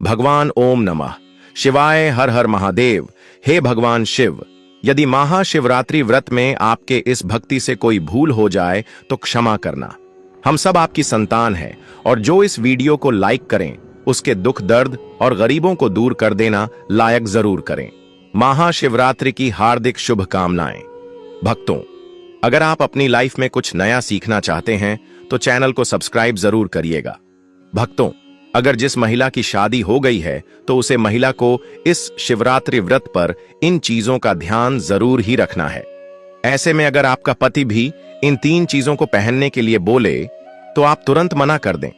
भगवान ओम नमः शिवाय, हर हर महादेव। हे भगवान शिव, यदि महाशिवरात्रि व्रत में आपके इस भक्ति से कोई भूल हो जाए तो क्षमा करना। हम सब आपकी संतान हैं और जो इस वीडियो को लाइक करें उसके दुख दर्द और गरीबों को दूर कर देना लायक जरूर करें। महाशिवरात्रि की हार्दिक शुभकामनाएं। भक्तों, अगर आप अपनी लाइफ में कुछ नया सीखना चाहते हैं तो चैनल को सब्सक्राइब जरूर करिएगा। भक्तों, अगर जिस महिला की शादी हो गई है तो उसे महिला को इस शिवरात्रि व्रत पर इन चीजों का ध्यान जरूर ही रखना है। ऐसे में अगर आपका पति भी इन 3 चीजों को पहनने के लिए बोले तो आप तुरंत मना कर दें।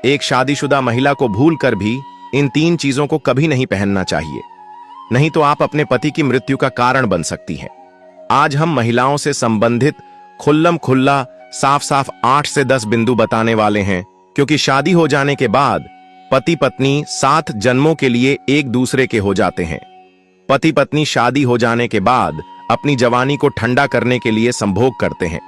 एक शादीशुदा महिला को भूल कर भी इन 3 चीजों को कभी नहीं पहनना चाहिए, नहीं तो आप अपने पति की मृत्यु का कारण बन सकती हैं। आज हम महिलाओं से संबंधित खुल्लम खुल्ला साफ साफ 8 से 10 बिंदु बताने वाले हैं, क्योंकि शादी हो जाने के बाद पति पत्नी 7 जन्मों के लिए एक दूसरे के हो जाते हैं। पति पत्नी शादी हो जाने के बाद अपनी जवानी को ठंडा करने के लिए संभोग करते हैं,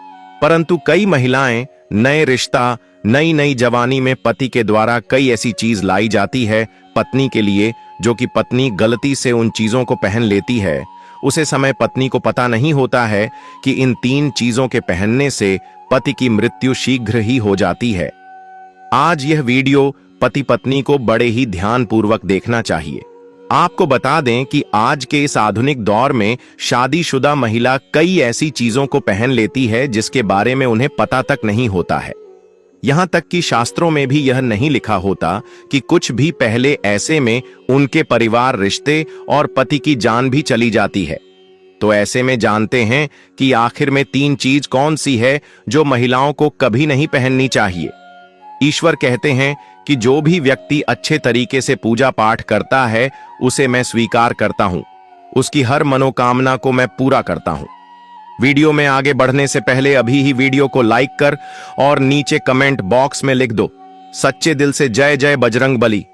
परंतु कई महिलाएं नए रिश्ता, नई नई जवानी में पति के द्वारा कई ऐसी चीज लाई जाती है पत्नी के लिए, जो कि पत्नी गलती से उन चीजों को पहन लेती है। उसे समय पत्नी को पता नहीं होता है कि इन 3 चीजों के पहनने से पति की मृत्यु शीघ्र ही हो जाती है। आज यह वीडियो पति पत्नी को बड़े ही ध्यानपूर्वक देखना चाहिए। आपको बता दें कि आज के इस आधुनिक दौर में शादीशुदा महिला कई ऐसी चीजों को पहन लेती है जिसके बारे में उन्हें पता तक नहीं होता है। यहां तक कि शास्त्रों में भी यह नहीं लिखा होता कि कुछ भी पहले ऐसे में उनके परिवार, रिश्ते और पति की जान भी चली जाती है। तो ऐसे में जानते हैं कि आखिर में 3 चीज कौन सी है जो महिलाओं को कभी नहीं पहननी चाहिए। ईश्वर कहते हैं कि जो भी व्यक्ति अच्छे तरीके से पूजा पाठ करता है उसे मैं स्वीकार करता हूं, उसकी हर मनोकामना को मैं पूरा करता हूं। वीडियो में आगे बढ़ने से पहले अभी ही वीडियो को लाइक कर और नीचे कमेंट बॉक्स में लिख दो, सच्चे दिल से जय जय बजरंग बली।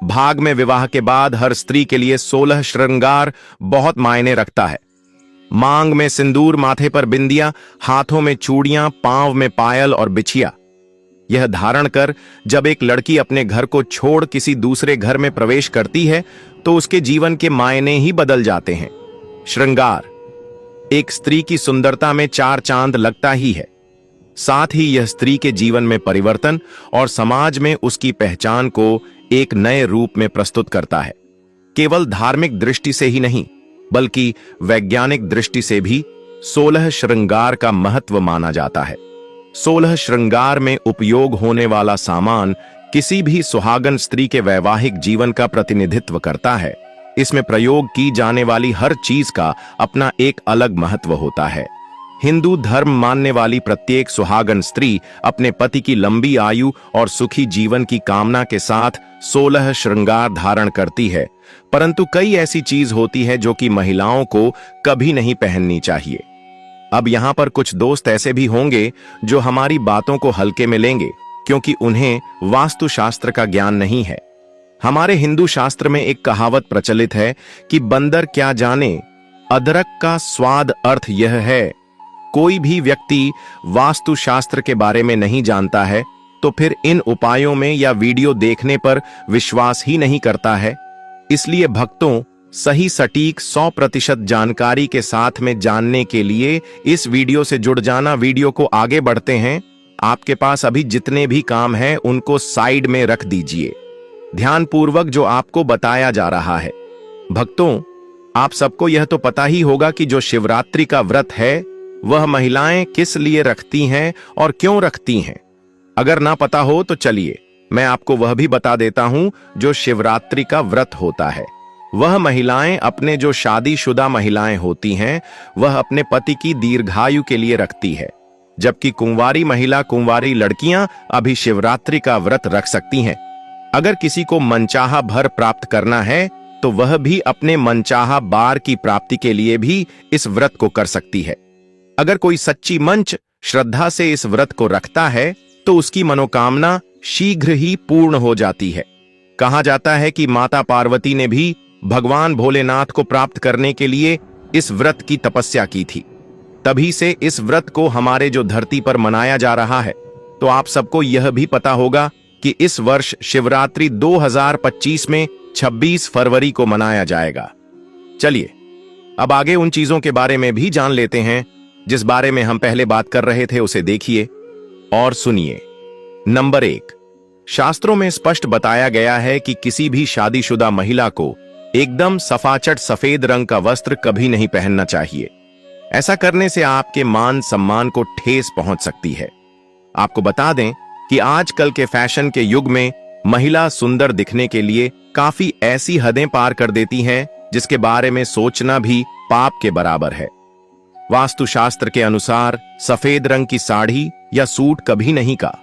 भाग में विवाह के बाद हर स्त्री के लिए 16 श्रृंगार बहुत मायने रखता है। मांग में सिंदूर, माथे पर बिंदिया, हाथों में चूड़ियां, पांव में पायल और बिछिया। यह धारण कर जब एक लड़की अपने घर को छोड़ किसी दूसरे घर में प्रवेश करती है तो उसके जीवन के मायने ही बदल जाते हैं। श्रृंगार एक स्त्री की सुंदरता में 4 चांद लगता ही है। साथ ही यह स्त्री के जीवन में परिवर्तन और समाज में उसकी पहचान को एक नए रूप में प्रस्तुत करता है। केवल धार्मिक दृष्टि से ही नहीं बल्कि वैज्ञानिक दृष्टि से भी 16 श्रृंगार का महत्व माना जाता है। 16 श्रृंगार में उपयोग होने वाला सामान किसी भी सुहागन स्त्री के वैवाहिक जीवन का प्रतिनिधित्व करता है। इसमें प्रयोग की जाने वाली हर चीज का अपना एक अलग महत्व होता है। हिंदू धर्म मानने वाली प्रत्येक सुहागन स्त्री अपने पति की लंबी आयु और सुखी जीवन की कामना के साथ 16 श्रृंगार धारण करती है, परंतु कई ऐसी चीज होती है जो कि महिलाओं को कभी नहीं पहननी चाहिए। अब यहां पर कुछ दोस्त ऐसे भी होंगे जो हमारी बातों को हल्के में लेंगे, क्योंकि उन्हें वास्तुशास्त्र का ज्ञान नहीं है। हमारे हिंदू शास्त्र में एक कहावत प्रचलित है कि बंदर क्या जाने अदरक का स्वाद। अर्थ यह है, कोई भी व्यक्ति वास्तुशास्त्र के बारे में नहीं जानता है तो फिर इन उपायों में या वीडियो देखने पर विश्वास ही नहीं करता है। इसलिए भक्तों, सही सटीक 100% जानकारी के साथ में जानने के लिए इस वीडियो से जुड़ जाना। वीडियो को आगे बढ़ते हैं। आपके पास अभी जितने भी काम हैं उनको साइड में रख दीजिए, ध्यानपूर्वक जो आपको बताया जा रहा है। भक्तों, आप सबको यह तो पता ही होगा कि जो शिवरात्रि का व्रत है वह महिलाएं किस लिए रखती हैं और क्यों रखती हैं। अगर ना पता हो तो चलिए मैं आपको वह भी बता देता हूं। जो शिवरात्रि का व्रत होता है वह महिलाएं, अपने जो शादीशुदा महिलाएं होती हैं, वह अपने पति की दीर्घायु के लिए रखती है, जबकि कुंवारी महिला, कुंवारी लड़कियां अभी शिवरात्रि का व्रत रख सकती हैं। अगर किसी को मनचाहा भर प्राप्त करना है तो वह भी अपने मनचाहा बार की प्राप्ति के लिए भी इस व्रत को कर सकती है। अगर कोई सच्ची मंच श्रद्धा से इस व्रत को रखता है तो उसकी मनोकामना शीघ्र ही पूर्ण हो जाती है। कहा जाता है कि माता पार्वती ने भी भगवान भोलेनाथ को प्राप्त करने के लिए इस व्रत की तपस्या की थी। तभी से इस व्रत को हमारे जो धरती पर मनाया जा रहा है। तो आप सबको यह भी पता होगा कि इस वर्ष शिवरात्रि 2025 में 26 फरवरी को मनाया जाएगा। चलिए अब आगे उन चीजों के बारे में भी जान लेते हैं जिस बारे में हम पहले बात कर रहे थे, उसे देखिए और सुनिए। नंबर 1, शास्त्रों में स्पष्ट बताया गया है कि किसी भी शादीशुदा महिला को एकदम सफाचट सफेद रंग का वस्त्र कभी नहीं पहनना चाहिए। ऐसा करने से आपके मान सम्मान को ठेस पहुंच सकती है। आपको बता दें कि आजकल के फैशन के युग में महिला सुंदर दिखने के लिए काफी ऐसी हदें पार कर देती हैं जिसके बारे में सोचना भी पाप के बराबर है। वास्तुशास्त्र के अनुसार सफेद रंग की साड़ी या सूट कभी नहीं का।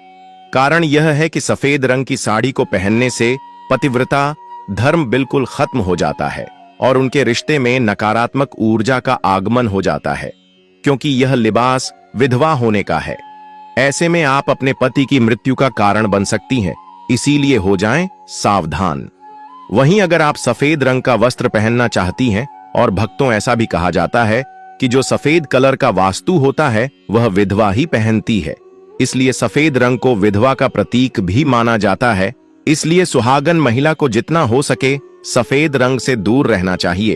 कारण यह है कि सफेद रंग की साड़ी को पहनने से पतिव्रता धर्म बिल्कुल खत्म हो जाता है और उनके रिश्ते में नकारात्मक ऊर्जा का आगमन हो जाता है, क्योंकि यह लिबास विधवा होने का है। ऐसे में आप अपने पति की मृत्यु का कारण बन सकती हैं, इसीलिए हो जाएं सावधान। वहीं अगर आप सफेद रंग का वस्त्र पहनना चाहती हैं, और भक्तों ऐसा भी कहा जाता है कि जो सफेद कलर का वास्तु होता है वह विधवा ही पहनती है, इसलिए सफेद रंग को विधवा का प्रतीक भी माना जाता है। इसलिए सुहागन महिला को जितना हो सके सफेद रंग से दूर रहना चाहिए।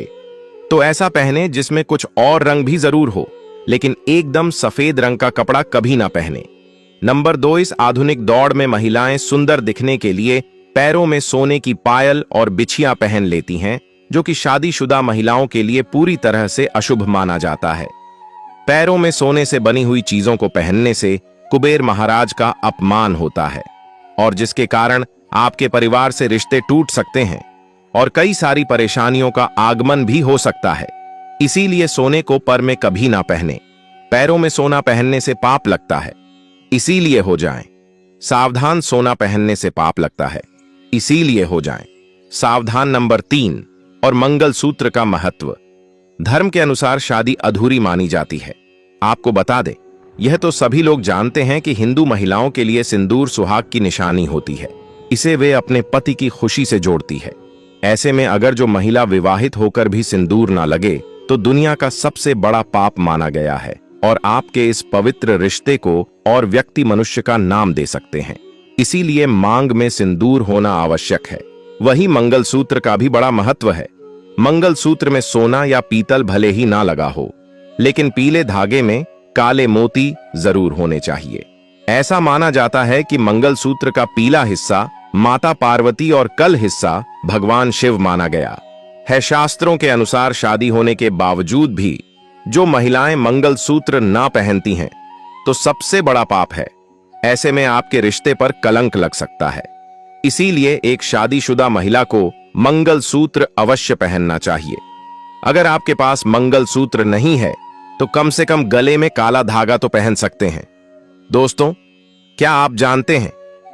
तो ऐसा पहने जिसमें कुछ और रंग भी जरूर हो, लेकिन एकदम सफेद रंग का कपड़ा कभी ना पहने। नंबर 2, इस आधुनिक दौड़ में महिलाएं सुंदर दिखने के लिए पैरों में सोने की पायल और बिछिया पहन लेती हैं, जो कि शादीशुदा महिलाओं के लिए पूरी तरह से अशुभ माना जाता है। पैरों में सोने से बनी हुई चीजों को पहनने से कुबेर महाराज का अपमान होता है और जिसके कारण आपके परिवार से रिश्ते टूट सकते हैं और कई सारी परेशानियों का आगमन भी हो सकता है। इसीलिए सोने को पर में कभी ना पहने। पैरों में सोना पहनने से पाप लगता है, इसीलिए हो जाएं सावधान। सोना पहनने से पाप लगता है, इसीलिए हो जाएं सावधान। नंबर 3, और मंगलसूत्र का महत्व। धर्म के अनुसार शादी अधूरी मानी जाती है। आपको बता दें, यह तो सभी लोग जानते हैं कि हिंदू महिलाओं के लिए सिंदूर सुहाग की निशानी होती है। इसे वे अपने पति की खुशी से जोड़ती है। ऐसे में अगर जो महिला विवाहित होकर भी सिंदूर ना लगे तो दुनिया का सबसे बड़ा पाप माना गया है और आपके इस पवित्र रिश्ते को और व्यक्ति मनुष्य का नाम दे सकते हैं। इसीलिए मांग में सिंदूर होना आवश्यक है। वही मंगलसूत्र का भी बड़ा महत्व है। मंगलसूत्र में सोना या पीतल भले ही ना लगा हो, लेकिन पीले धागे में काले मोती जरूर होने चाहिए। ऐसा माना जाता है कि मंगलसूत्र का पीला हिस्सा माता पार्वती और कल हिस्सा भगवान शिव माना गया है। शास्त्रों के अनुसार शादी होने के बावजूद भी जो महिलाएं मंगलसूत्र ना पहनती हैं तो सबसे बड़ा पाप है। ऐसे में आपके रिश्ते पर कलंक लग सकता है। इसीलिए एक शादीशुदा महिला को मंगलसूत्र अवश्य पहनना चाहिए। अगर आपके पास मंगलसूत्र नहीं है तो कम से कम गले में काला धागा तो पहन सकते हैं। दोस्तों, क्या आप जानते हैं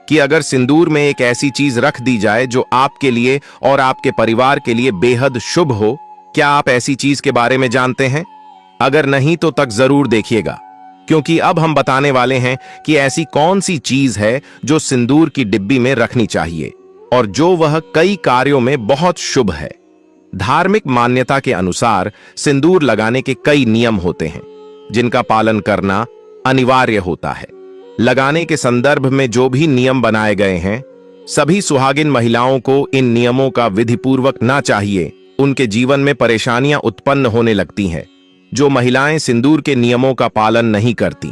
कि अगर सिंदूर में एक ऐसी चीज रख दी जाए जो आपके लिए और आपके परिवार के लिए बेहद शुभ हो? क्या आप ऐसी चीज के बारे में जानते हैं? अगर नहीं तो तक जरूर देखिएगा, क्योंकि अब हम बताने वाले हैं कि ऐसी कौन सी चीज है जो सिंदूर की डिब्बी में रखनी चाहिए और जो वह कई कार्यों में बहुत शुभ है। धार्मिक मान्यता के अनुसार सिंदूर लगाने के कई नियम होते हैं जिनका पालन करना अनिवार्य होता है। लगाने के संदर्भ में जो भी नियम बनाए गए हैं, सभी सुहागिन महिलाओं को इन नियमों का विधिपूर्वक ना चाहिए। उनके जीवन में परेशानियां उत्पन्न होने लगती हैं। जो महिलाएं सिंदूर के नियमों का पालन नहीं करती,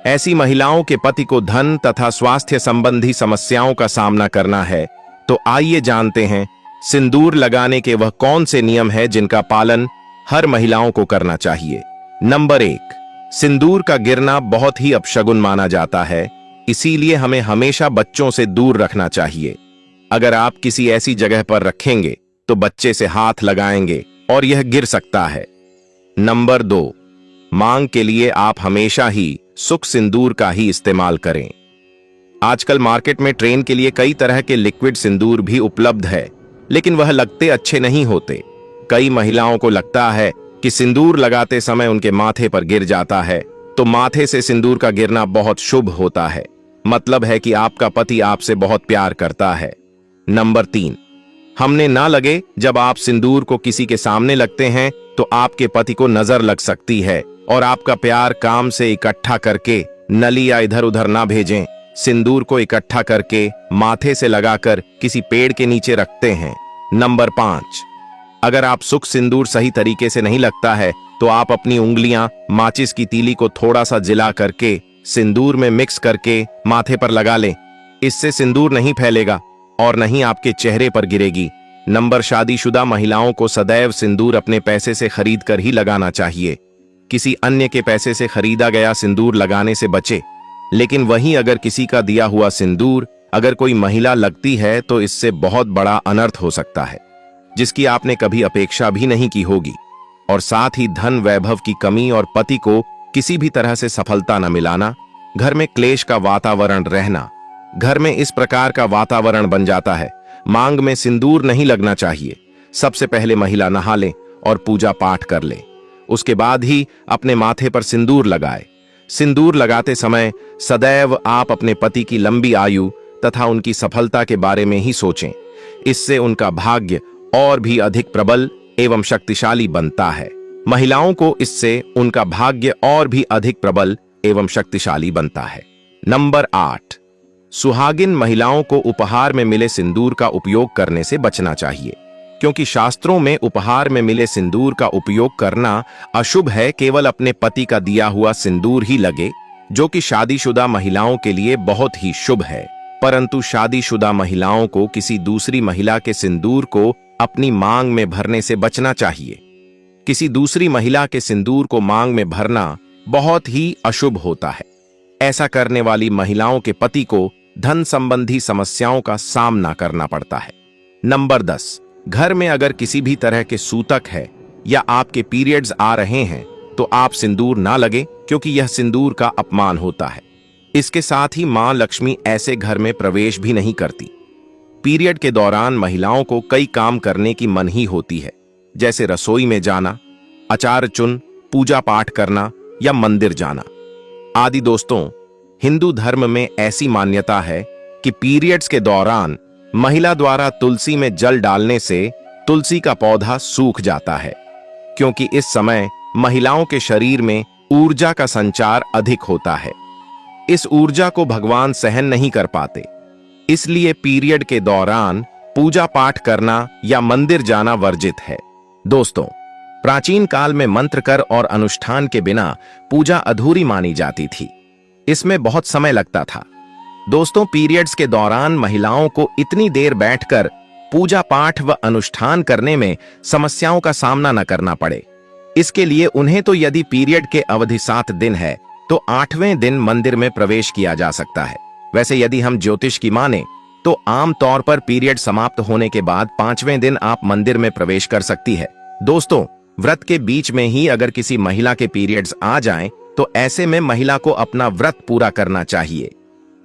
ऐसी महिलाओं के पति को धन तथा स्वास्थ्य संबंधी समस्याओं का सामना करना है। तो आइए जानते हैं सिंदूर लगाने के वह कौन से नियम है जिनका पालन हर महिलाओं को करना चाहिए। नंबर 1, सिंदूर का गिरना बहुत ही अपशगुन माना जाता है, इसीलिए हमें हमेशा बच्चों से दूर रखना चाहिए। अगर आप किसी ऐसी जगह पर रखेंगे तो बच्चे से हाथ लगाएंगे और यह गिर सकता है। नंबर 2, मांग के लिए आप हमेशा ही सुख सिंदूर का ही इस्तेमाल करें। आजकल मार्केट में ट्रेन के लिए कई तरह के लिक्विड सिंदूर भी उपलब्ध है, लेकिन वह लगते अच्छे नहीं होते। कई महिलाओं को लगता है कि सिंदूर लगाते समय उनके माथे पर गिर जाता है, तो माथे से सिंदूर का गिरना बहुत शुभ होता है। मतलब है कि आपका पति आपसे बहुत प्यार करता है। नंबर 3, हमने ना लगे। जब आप सिंदूर को किसी के सामने लगते हैं तो आपके पति को नजर लग सकती है और आपका प्यार काम से इकट्ठा करके नली या इधर उधर ना भेजें। सिंदूर को इकट्ठा करके माथे से लगाकर किसी पेड़ के नीचे रखते हैं। नंबर 5, अगर आप सुख सिंदूर सही तरीके से नहीं लगता है तो आप अपनी उंगलियां माचिस की तीली को थोड़ा सा जिला करके सिंदूर में मिक्स करके माथे पर लगा लें। इससे सिंदूर नहीं फैलेगा और नहीं आपके चेहरे पर गिरेगी। नंबर, शादीशुदा महिलाओं को सदैव सिंदूर अपने पैसे से खरीद कर ही लगाना चाहिए। किसी अन्य के पैसे से खरीदा गया सिंदूर लगाने से बचे। लेकिन वहीं अगर किसी का दिया हुआ सिंदूर अगर कोई महिला लगती है तो इससे बहुत बड़ा अनर्थ हो सकता है, जिसकी आपने कभी अपेक्षा भी नहीं की होगी। और साथ ही धन वैभव की कमी और पति को किसी भी तरह से सफलता न मिलाना, घर में क्लेश का वातावरण रहना। घर में इस प्रकार का वातावरण बन जाता है, मांग में सिंदूर नहीं लगना चाहिए। सबसे पहले महिला नहा ले और पूजा पाठ कर ले, उसके बाद ही अपने माथे पर सिंदूर लगाए। सिंदूर लगाते समय सदैव आप अपने पति की लंबी आयु तथा उनकी सफलता के बारे में ही सोचें। इससे उनका भाग्य और भी अधिक प्रबल एवं शक्तिशाली बनता है। महिलाओं को इससे उनका भाग्य और भी अधिक प्रबल एवं शक्तिशाली बनता है। नंबर 8, सुहागिन महिलाओं को उपहार में मिले सिंदूर का उपयोग करने से बचना चाहिए, क्योंकि शास्त्रों में उपहार में मिले सिंदूर का उपयोग करना अशुभ है। केवल अपने पति का दिया हुआ सिंदूर ही लगे, जो कि शादीशुदा महिलाओं के लिए बहुत ही शुभ है। परंतु शादीशुदा महिलाओं को किसी दूसरी महिला के सिंदूर को अपनी मांग में भरने से बचना चाहिए। किसी दूसरी महिला के सिंदूर को मांग में भरना बहुत ही अशुभ होता है। ऐसा करने वाली महिलाओं के पति को धन संबंधी समस्याओं का सामना करना पड़ता है। नंबर 10, घर में अगर किसी भी तरह के सूतक है या आपके पीरियड्स आ रहे हैं तो आप सिंदूर ना लगे, क्योंकि यह सिंदूर का अपमान होता है। इसके साथ ही मां लक्ष्मी ऐसे घर में प्रवेश भी नहीं करती। पीरियड के दौरान महिलाओं को कई काम करने की मनाही होती है, जैसे रसोई में जाना, अचार चुन, पूजा पाठ करना या मंदिर जाना आदि। दोस्तों, हिंदू धर्म में ऐसी मान्यता है कि पीरियड्स के दौरान महिला द्वारा तुलसी में जल डालने से तुलसी का पौधा सूख जाता है, क्योंकि इस समय महिलाओं के शरीर में ऊर्जा का संचार अधिक होता है। इस ऊर्जा को भगवान सहन नहीं कर पाते, इसलिए पीरियड के दौरान पूजा पाठ करना या मंदिर जाना वर्जित है। दोस्तों, प्राचीन काल में मंत्र कर और अनुष्ठान के बिना पूजा अधूरी मानी जाती थी। इसमें बहुत समय लगता था। दोस्तों, पीरियड्स के दौरान महिलाओं को इतनी देर बैठकर पूजा पाठ व अनुष्ठान करने में समस्याओं का सामना न करना पड़े, इसके लिए उन्हें तो यदि पीरियड के अवधि 7 दिन है तो 8वें दिन मंदिर में प्रवेश किया जा सकता है। वैसे यदि हम ज्योतिष की माने तो आम तौर पर पीरियड समाप्त होने के बाद 5वें दिन आप मंदिर में प्रवेश कर सकती है। दोस्तों, व्रत के बीच में ही अगर किसी महिला के पीरियड्स आ जाएं तो ऐसे में महिला को अपना व्रत पूरा करना चाहिए।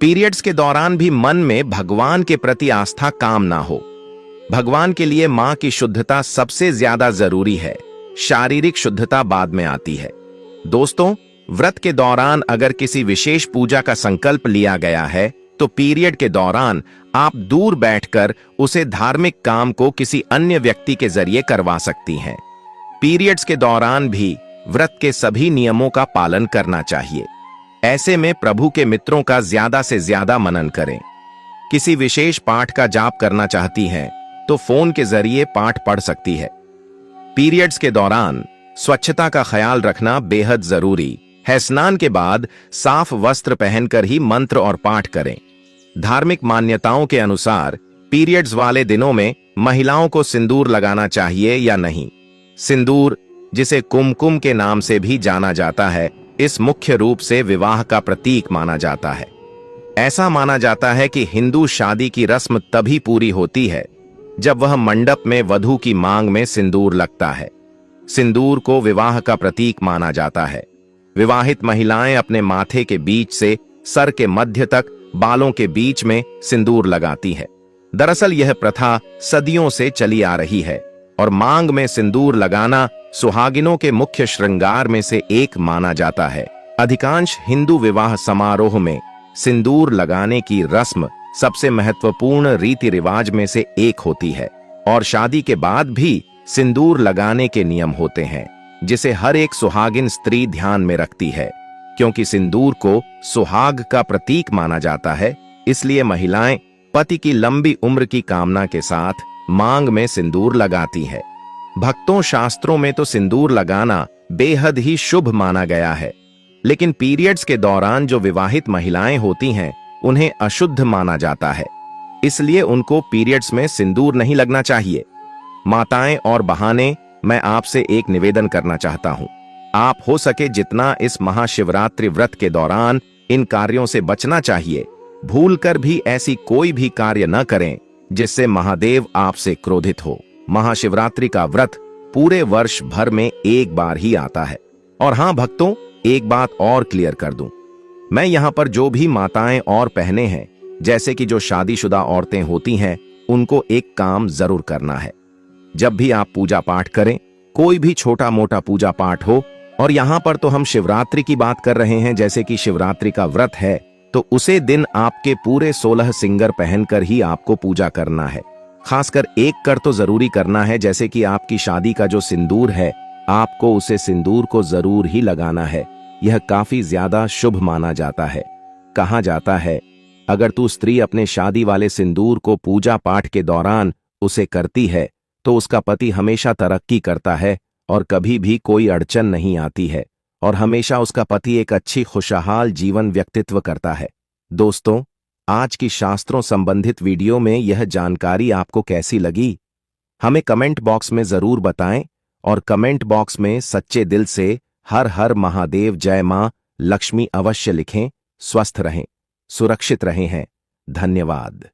पीरियड्स के दौरान भी मन में भगवान के प्रति आस्था काम ना हो। भगवान के लिए मां की शुद्धता सबसे ज्यादा जरूरी है, शारीरिक शुद्धता बाद में आती है। दोस्तों, व्रत के दौरान अगर किसी विशेष पूजा का संकल्प लिया गया है तो पीरियड के दौरान आप दूर बैठकर उसे धार्मिक काम को किसी अन्य व्यक्ति के जरिए करवा सकती हैं। पीरियड्स के दौरान भी व्रत के सभी नियमों का पालन करना चाहिए। ऐसे में प्रभु के मित्रों का ज्यादा से ज्यादा मनन करें। किसी विशेष पाठ का जाप करना चाहती हैं तो फोन के जरिए पाठ पढ़ सकती है। पीरियड्स के दौरान स्वच्छता का ख्याल रखना बेहद जरूरी है। स्नान के बाद साफ वस्त्र पहनकर ही मंत्र और पाठ करें। धार्मिक मान्यताओं के अनुसार पीरियड्स वाले दिनों में महिलाओं को सिंदूर लगाना चाहिए या नहीं। सिंदूर, जिसे कुमकुम के नाम से भी जाना जाता है, इस मुख्य रूप से विवाह का प्रतीक माना जाता है। ऐसा माना जाता है कि हिंदू शादी की रस्म तभी पूरी होती है जब वह मंडप में वधू की मांग में सिंदूर लगता है। सिंदूर को विवाह का प्रतीक माना जाता है। विवाहित महिलाएं अपने माथे के बीच से सर के मध्य तक बालों के बीच में सिंदूर लगाती है। दरअसल यह प्रथा सदियों से चली आ रही है और मांग में सिंदूर लगाना सुहागिनों के मुख्य श्रृंगार में से एक माना जाता है। अधिकांश हिंदू विवाह समारोह में सिंदूर लगाने की रस्म सबसे महत्वपूर्ण रीति रिवाज में से एक होती है और शादी के बाद भी सिंदूर लगाने के नियम होते हैं, जिसे हर एक सुहागिन स्त्री ध्यान में रखती है, क्योंकि सिंदूर को सुहाग का प्रतीक माना जाता है, इसलिए महिलाएं पति की लंबी उम्र की कामना के साथ मांग में सिंदूर लगाती है। भक्तों, शास्त्रों में तो सिंदूर लगाना बेहद ही शुभ माना गया है, लेकिन पीरियड्स के दौरान जो विवाहित महिलाएं होती हैं उन्हें अशुद्ध माना जाता है, इसलिए उनको पीरियड्स में सिंदूर नहीं लगना चाहिए। माताएं और बहाने, मैं आपसे एक निवेदन करना चाहता हूं, आप हो सके जितना इस महाशिवरात्रि व्रत के दौरान इन कार्यों से बचना चाहिए। भूलकर भी ऐसी कोई भी कार्य न करें जिससे महादेव आपसे क्रोधित हो। महाशिवरात्रि का व्रत पूरे वर्ष भर में एक बार ही आता है। और हां भक्तों, एक बात और क्लियर कर दूं, मैं यहां पर जो भी माताएं और बहनें हैं, जैसे कि जो शादीशुदा औरतें होती हैं, उनको एक काम जरूर करना है। जब भी आप पूजा पाठ करें, कोई भी छोटा मोटा पूजा पाठ हो, और यहां पर तो हम शिवरात्रि की बात कर रहे हैं, जैसे कि शिवरात्रि का व्रत है, तो उसे दिन आपके पूरे 16 सिंगर पहनकर ही आपको पूजा करना है। खासकर एक कर तो जरूरी करना है, जैसे कि आपकी शादी का जो सिंदूर है, आपको उसे सिंदूर को जरूर ही लगाना है। यह काफी ज्यादा शुभ माना जाता है। कहा जाता है, अगर तू स्त्री अपने शादी वाले सिंदूर को पूजा पाठ के दौरान उसे करती है तो उसका पति हमेशा तरक्की करता है और कभी भी कोई अड़चन नहीं आती है, और हमेशा उसका पति एक अच्छी खुशहाल जीवन व्यक्तित्व करता है। दोस्तों, आज की शास्त्रों संबंधित वीडियो में यह जानकारी आपको कैसी लगी, हमें कमेंट बॉक्स में जरूर बताएं, और कमेंट बॉक्स में सच्चे दिल से हर हर महादेव, जय मां लक्ष्मी अवश्य लिखें। स्वस्थ रहें, सुरक्षित रहें हैं। धन्यवाद।